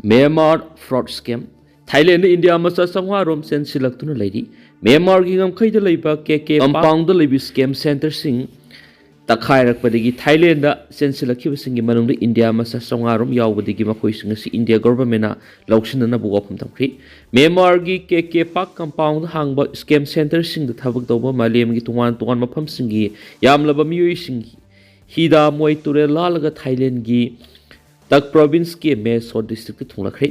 Myanmar fraud scam Thailand India masa sangwa rom sensilakuna lady Myanmar gi ngamkhaida leiba KK compound da leibi scam center sing takhairak padigi Thailand da sensilakhiba singi manungda India masa sangwa rom yawbadigi makhoi singa si India government na laukshin na bu wapum tamkhri Myanmar gi KK park compound hangba scam center sing da thabak tawba malem gi tuwan mafam singi yamlaba miyoi singi hida moi ture lalaga Thailand gi Tak province के Mae Sot district थुंगलखै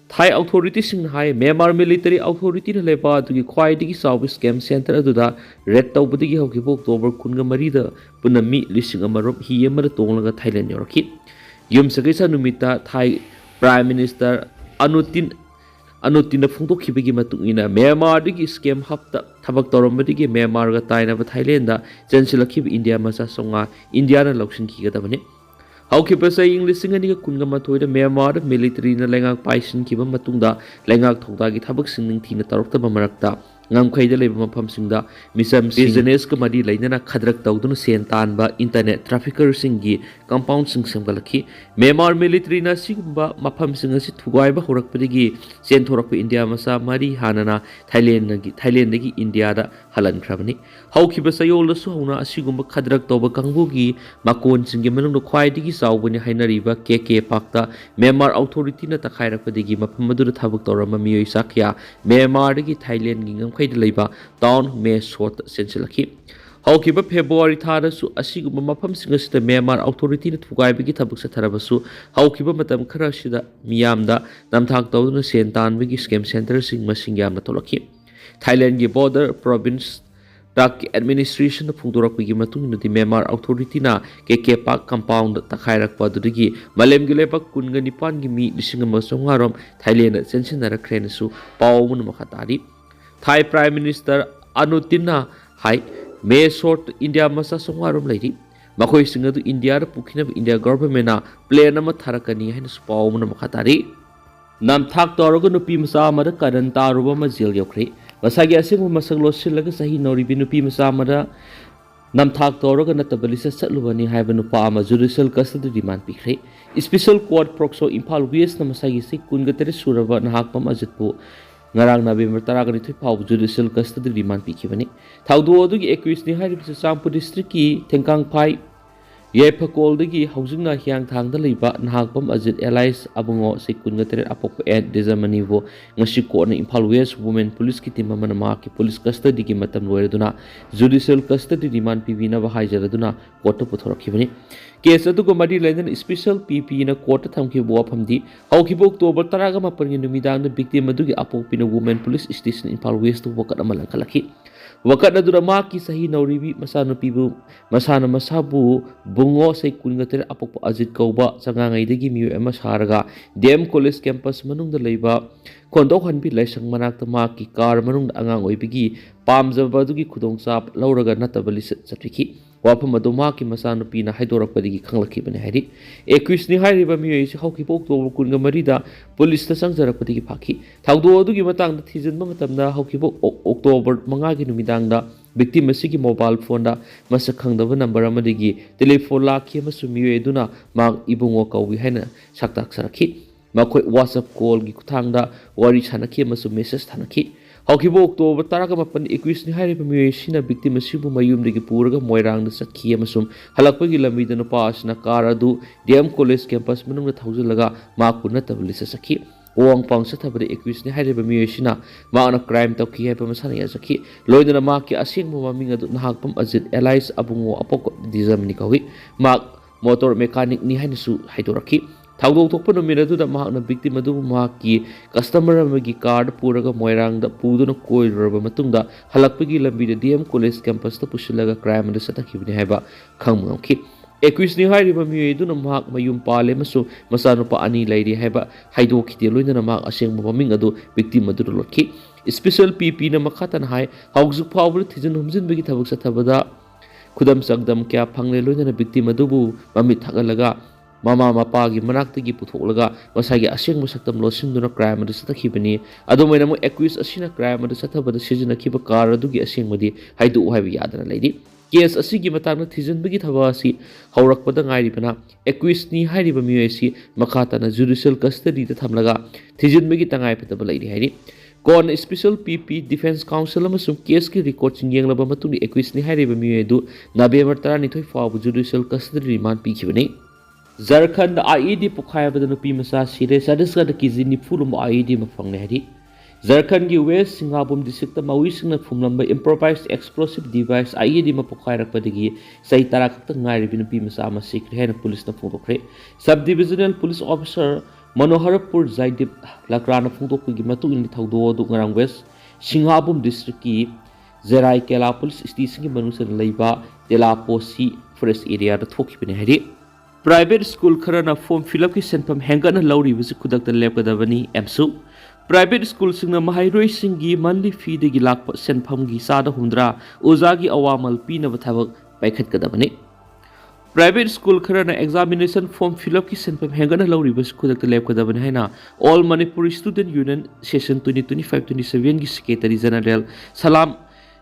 Thai authority सिंह हाय Myanmar military authority ने लेबा दुगी ख्वाइदगी साउब scam centre अदुदा रेड तौबदगी हौकिबो अक्टोबर 13 दा पुनमी लिसिंग अमरम हि अमर तोंगलगा थाईलैंड योरखि युम सगैसा नुमिता थाई प्राइम मिनिस्टर अनुतिन फुंदोखिबगी मतुंगिना म्यांमार दगी स्कैम हफ्ता थबक तौरमदगी म्यांमार गा ताइनाबा थाईलैंड दा चेंसिलखिब इंडिया मसा सोंगा इंडिया ना लौक्सिन खिगदबने Haukiba sa English nga kunga matoy da Myanmar military na lengak paisin kiba matungda lengak thokda gi thabak singning thina tarokta bamarakta ngamkhaida leba mafam singda misam business ka madi lainana khadrak tawduna sen tanba internet trafficker singi compound sing semgalakhi Myanmar military na sigumba mafam singa si thugwai ba horakpadigi sen thorakpa India masa mari hanana Thailand gi India da halan khrabani haukiba sa yol su hona asigumba khadrak tawba kangbugi makon singi manung khwai digi saubani hainariba KK pakta Myanmar authority na takhairakpadigi mafam madura thabak tawrama miyoi sakya Myanmar gi Thailand gi Leiba town me short sensilaki haukiba February thada su asiguma mafam singasita Myanmar authority na thugaibagi thabak satharabasu haukiba matam khara sida miyamda namthak tawduna sen tanbagi scam center sing masing yamna tolaki Thailand gi border province tak administration na phungdorakpagi matung nudi Myanmar authority na KK park compound takhairakpa dudigi malem gi lepak kunga nipan gi mi lisinga masongarom Thailand sensinara khrenasu pawmun makhatari Thai Prime Minister Anutin hai me short India masa songarum lady makhoi singa du India pukhina India government na plan ama tharakani haina spaw mun makhatari nam thak toroga Nupimacha amada karan taruba ma jail yokre masagi asing masak losilaga sahi noribi Nupimacha amada nam thak toroga natabalisa satlubani haiba nupa ama judicial custody demand pikre special court proxo Imphal West na masagi se kungatere suraba nahakpam ajitpu ngarang November 13 फाउ judicial custody remand पिखिबनी थाउदो दुगी 21 नि हारिबि चांगपु district की थेंकांग phi येफकोल दगी हौजिंगना हियांग थांगदा लेबा नहागपम Ajit alias अबंगो से कुनगतरे अपोप add डिजमनी वो ngasi court Imphal west women police की टीम मन मा की पुलिस कस्टडी की मतम लोयरदुना जुडिशियल कस्टडी रिमांड पिबिना बहाइजरदुना कोर्ट पुथरखिबनी केस अदुगो मडी लेन स्पेशल पीपी ना कोर्ट थमखि बोफमदी हौखिबो अक्टोबर 10 गा मपरनि नुमिदांग द विक्टिम अदुगी अपोपिना women police station Imphal west तो वकत अमल खलखि वकत अदुरा मा की सही नौरिबी मसानु पिबु मसाना मसाबु बुंगो से कुनगतरे अपोप अजित कौबा संगांगैदगी मियो एमा सारगा डीएम कॉलेज कैंपस मनुंग द लेबा कोंदोक हनबि लाइसंग मनाक मा की कार मनुंग अंगांग ओइबिगी पामजबा दुगी खुदोंचाप लौरगा नतबलि सत्रिखि वाफम अदु मा की मसानुपी ना हाइदोरकपदिगी खंगलखिबने हाइरि 21 नि हाइरिबा मियोइ से हौखिबो अक्टोबर 13 दा पुलिस ता संगजरकपदिगी फाखि थाउदो अदुगी मतंग दा थिजनबा मतमदा हौखिबो अक्टोबर 5 गी नुमिदांग दा victim asigi mobile phone da masak khangdaba number amadigi telephone lakhi amasu miyoe duna mag ibungo kawi haina saktak sarakhi makhoi whatsapp call gi kuthang da wari chanakhi amasu message thanakhi haukibo october 21 ni hairiba miyoe sina victim asibu mayum digi puraga moirang da sakhi amasum halakpagi lambi da nupa asna car adu dm college campus manung da thaujilaga ma kunna tablisa sakhi Wong pang sa tabari 21 ni hairiba miyoe sina maana crime tawki haipa masana ya sakhi loidana ma ki asing mo maming adu nahakpam azit allies abungo apok dizamni kawi ma motor mechanic ni haina su haidorakhi thawdo thokpa no minadu da ma na victim adu ma ki customer amagi card puraga moirang da puduna koiraba matungda halakpagi lambi da dm college campus ta pusilaga crime adu satakibni haiba khangmangki 21 ni hairiba miyoe duna mahak mayum pale masu masanupa ani lairi haiba haido khiti loinana mak aseng maming adu victim adu lotki special pp na makhatan hai haugjuk power thijen humjin begi thabuk sathabada khudam sagdam kya phangle loinana victim adu bu mamit thagalaga mama mapagi manaktagi putholaga masagi aseng masaktam losinduna crime adu sathakibani adomaina mo accused asina crime adu sathabada sijinakiba car adugi asengmadi haidu haibi yadana leidi case asigi matangna thijanbagi thaba asi haurakpada ngairibana accused ni hairiba miyoisi makhatana judicial custody ta thamlaga thijanbagi tangai pataba leidi hairi kon special pp defense council amasum case ki record singenglaba matuni accused ni hairiba miyoidu November 12 fabu judicial custody remand pikibani Jharkhand IED Pukhayabada Nupimacha sire Chhattisgarh Kiji Nifulum IED mafang hari Jharkhand ki West Singhbum district Mawising Fumlamba improvised explosive device IED Mapukharakpadagi Sai Tara Khakta Ngairibi Nupimacha ama sikre hena police na phongdokre sub divisional police officer Manoharpur Zaidip Lakrana phongdokpagi matu in thaudo du ngarang West Singhbum district ki Zerai Kela police station ki manungsan leiba Telaposi forest area da thokibine hari Private school kharana form fill up ki senpam hengana lauri bisi khudakta lepkadabani emsu Private school singna mahairoi singi monthly fee degi lakpa senpam gi sada humdra ozagi awamal pina bathabak paikhatkadabani Private school kharana examination form fill up ki senpam hengana lauri bisi khudakta lepkadabani haina All Manipuri Student Union session 2025-27 gi secretary general Salam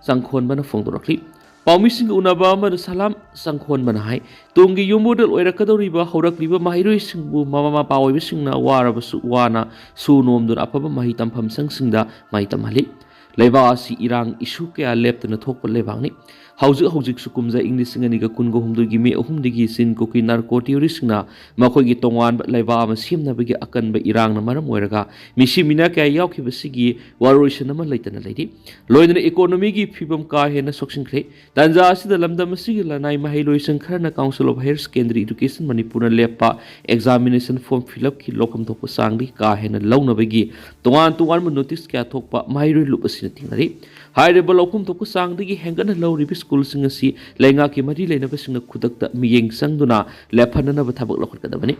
Sangkhon bana phongdorakli Paumising unaba man salam sangkhon manahai tungi yumudal oirakadoriba horakliba mahiroi singbu mama pawi singna warabasu wana sunom dur apaba mahi tampham sangsingda mai tamhali leiba asi irang isu kya leptana thokpa lebangni haujuk sukumja English ngani ga kungo humdu gi me ahum digi sin ko ki narco terrorist na makoi gi tongwan leiba ma simna bagi akan ba irang na maram oiraga misi mina kya yauki basigi waroisana ma leitana leidi loidana economy gi phibam ka hena soksingkhre tanja asida lamdam asigi lanai mahai loisang kharna council of higher secondary education manipur na lepa examination form fill up ki lokom thokpa sangli ka hena launa bagi tongan ma notice kya thokpa mahai roi lup asina tingnari haireba lokum thokpa sangdagi hengana lauri school singasi lenga ki mari lena basingna khudakta miyeng sangduna lephanana ba thabak lokhatkadabani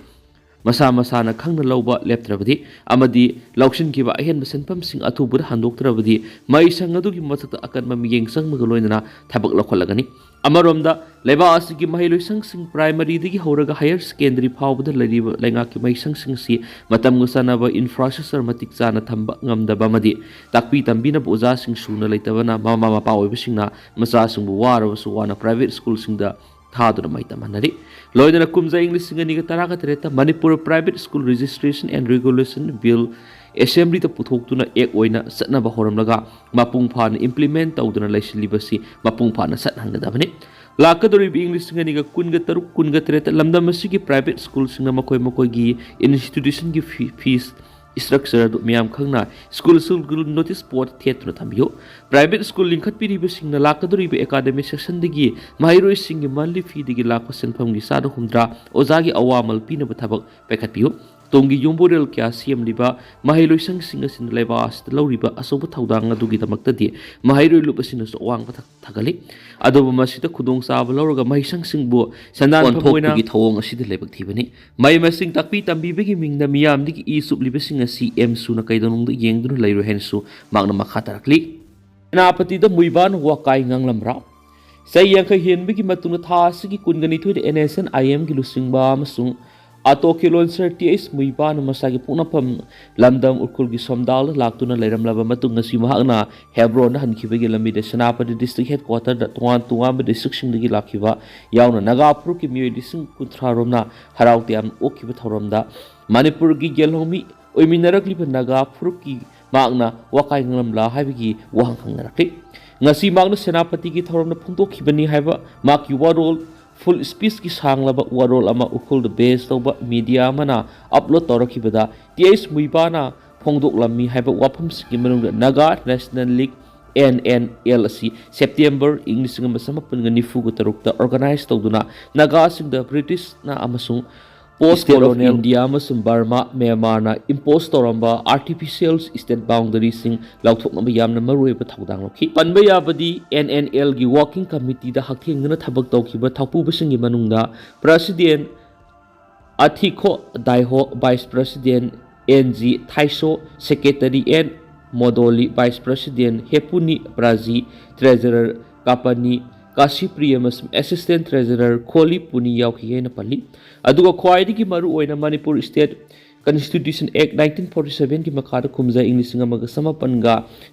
masa na khangna lawba leptrabadi amadi lauksin ki ba ahen basenpam sing athubur handoktrabadi mai sangadu ki mathakta akan miyeng sangmaga loinana thabak lokhalagani amaromda leba asigi mahiloi sangsing primary digi horaga higher secondary phawbada lariba lenga ki mai sangsing si matam ngusanaba infrastructure matik chana thamba ngamdaba madi takpi tambina boja sing suna leitabana mama mapa oibisingna macha singbu warabasu wana private school singda thaduna mai tamanari loidana kumja English singani ga taraga tereta Manipur private school registration and regulation bill assembly ta puthokduna ek oina satnaba horamlaga mapung phana implement tawduna laisilibasi mapung phana sathangadabani lakadori English ngani ga kunga taruk kunga tereta lamdam asigi private school singna makoi gi institution gi fees structure du miam khangna school notice board theatre thambiyo private school linkhat piribe singna lakadori be academy section digi mairoi singi monthly fee digi lakpa senpham gi sada humdra ozagi awamal pina bathabak pekhat piyo tongi yumborel kya CM liba mahiloi sang singa sin leba ast lauriba asoba thaudang adugi damakta di mahiroi lupasina so wang thagali adoba masita khudong saba lauraga mahisang singbo sandan phamoina gi thawong asida lebak thibani mai masing takpi tambi begi mingna miyam digi I subliba singa CM suna kaidonung da yengduna lairu hensu magna makha tarakli napati da Muivah Wakai nganglambra sai yang kha hen begi matuna tha sigi kungani thoi NSN IM gi lusingba masung Ato kilon certiais Muivah na masagi punapam lamdam ukul gi somdal laktuna leiram laba matung ngasi mahakna Hebron na hankibagi lamida Senapati district headquarter da tungan ba district singdagi lakiba yauna Naga pro ki miyoy dising kuntra romna haraw tiam okiba thawramda Manipur gi gelhomi oiminarak liba Naga pro ki magna Wakai nganglambra haibagi wahang khangnarakli ngasi magna Senapati gi thawramna phungtokibani haiba maki warol full speech ki sanglaba warol ama ukul the base toba media mana upload torokibada ts Muivah na phongdok lammi haiba wafam sigi manungda Naga National League NNL asi September English ngam samapun ngani fugu tarukta organize tawduna Naga sing the British na amasung post colonial India amasung Burma Myanmar na impose toramba artificial state boundary sing lauthoknaba yamna maruiba thawdang lokhi panba yabadi NNL gi working committee da hakthengna thabak tawkiba thappu basingi manungda president Athikho Daiho vice president NG Thaiso secretary N Modoli vice president Hepuni Praji treasurer Kapani Kasi Priya Assistant Treasurer Kholi Puni Yauki Pali. Aduga Kwaidi Maru in Manipur State Constitution Act 1947 ki makada kumza English nga magasamapan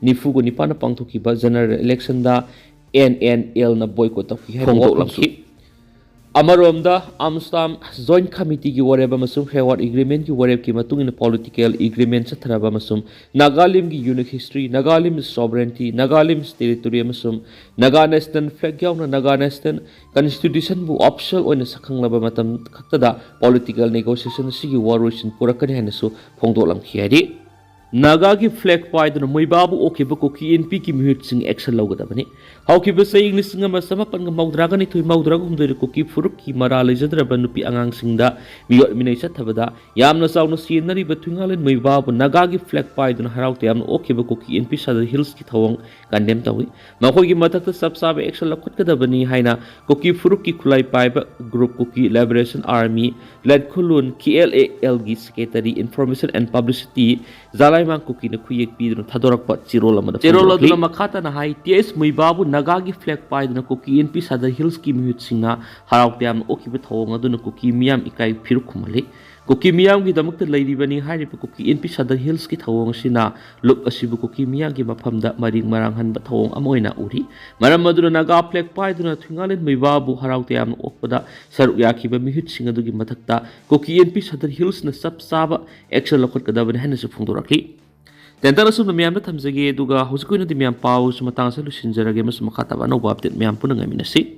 nifugo ni pana pangtukiba general election da NNL na boycott of ki Amaromda Amstam Joint Committee ki wareba masum Hayward Agreement ki wareb ki matung in political agreement sa tharaba masum Nagalim ki unique history Nagalim sovereignty Nagalim territory masum Naga National flag yaw na Naga National Constitution bu optional oina sakang laba matam kaktada political negotiation sigi warusin purakani hanasu phongdolam khiyari Naga ki flag paiduna Muivah bu okiba Kuki NP ki mihut sing action lawgadabani haukiba sa English nga masamapan nga maudraga ni tuy maudraga humdiri Kuki furuk ki maralay jadraba nupi angang singda miyot minay sa tabada yamna saw na sinari ba tungalin Muivah bu Naga ki flag paiduna harawte yamna okiba Kuki NP sa hills ki tawang kandem tawi makoy ki matakta sabsabe action lakot kadabani hayna Kuki furuk ki kulay paiba group Kuki Liberation Army led kulun KLAL gi Secretary Information and Publicity zalay mang Kuki na kuyek pidun tadorak pat cirola mada cirola duna makata na hay TS Muivah bu Naga ki flag paiduna Kuki NP sa hills ki mihut singa harawte yamna okiba tawang aduna Kuki miyam ikay piruk kumali Kuki miyam ki damakta layribani haripa Kuki NP sa hills ki tawang sina lup asibu Kuki miyam ki mapamda maring maranghan ba tawang amoy na uri maram maduna Naga flag paiduna tungalin Muivah bu harawte yamna okpada saruk yaki ba mihut singa dugi matakta Kuki NP sa hills na sapsaba action lakot kadaban hana sa phongdoraki Tentara su miyam na thamjage duga huskuina di miyam pau su matang sa lusinjarage mas makataba no update miyam punang aminasi